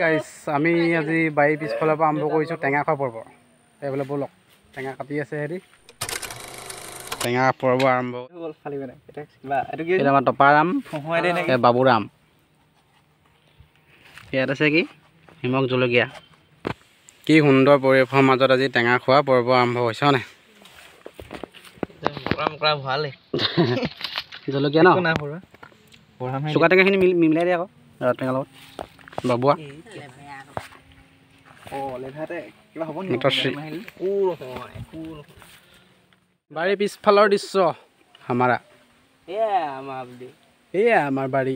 গাইছ আমি আজি বাৰী পিছফালৰ পৰা আৰম্ভ কৰিছোঁ টেঙা খোৱা পৰ্ব। এইফালে ব'লক টেঙা কাটি আছে হেৰি টেঙা পৰ্ব আৰম্ভ এইটো আমাৰ টপাৰাম বাবুৰাম ইয়াত আছে কি নিমখ জলকীয়া। কি সুন্দৰ পৰিৱেশৰ মাজত আজি টেঙা খোৱা পৰ্ব আৰম্ভ হৈছে নাই জলকীয়া ন চুকা টেঙাখিনি মিলাই দিয়ে আকৌ টেঙা লগত বাবুৱা বাৰীৰ পিছফালৰ দৃশ্য আমাৰা এয়া আমাৰ বাৰী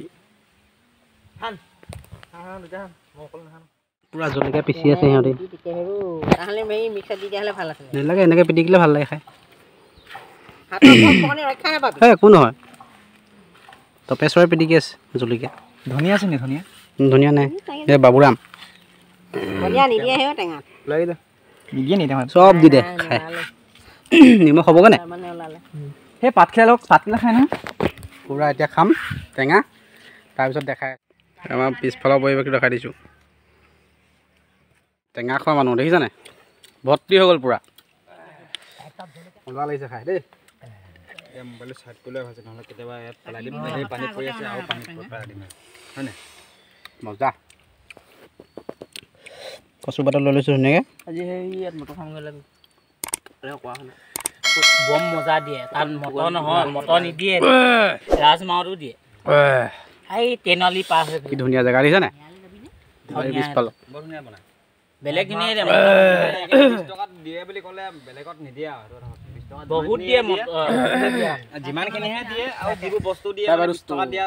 পুৰা জলকীয়া পিচি আছে সিহঁতে নালাগে এনেকৈ পিটিকিলে ভাল লাগে খাই একো নহয় তপেশ্বৰে পিটিকি আছে জলকীয়া ধনিয়া আছে নি ধনিয়া ধনিয়া নাই এই বাবুৰাম চব দি দে খাই নিমখ হ'বগৈ নাই সেই পাতখিলা লওক পাতখিলা খাই নহয় পুৰা এতিয়া খাম টেঙা তাৰপিছত দেখাই আমাৰ পিছফালৰ পৰিৱেশটো দেখাই দিছোঁ টেঙা খোৱা মানুহ দেখিছা নাই ভৰ্তি হৈ গ'ল পুৰা মজা লাগিছে খাই দেই মোবাইলটো চাৰ্ট কৰিলে ভালছে নহ'লে কেতিয়াবা ইয়াত পেলাই দিম পানীত পৰি আছে আৰু পানীত পেলাই দিম হয় নাই মজা কচু পাতত লৈ লৈছোঁ ধুনীয়াকৈ আজি সেই ইয়াত মটৰ খাম গ'লে কোৱা শুনা বম মজা দিয়ে তাত মটৰ নহয় মটৰ নিদিয়ে ৰাজমাহতো দিয়ে এই তেনালি পাৰ হৈ কি ধুনীয়া জেগা দেখিছা নাই পিছফালৰ বৰ ধুনীয়া বনায় বেলেগ ধুনীয়া দিয়ে 20 টকাত দিয়ে বুলি ক'লে বেলেগত নিদিয়ে আৰু বহুত দিয়ে যিমানখিনিহে দিয়ে আৰু যিবোৰ বস্তু দিয়ে 20 টকা দিয়া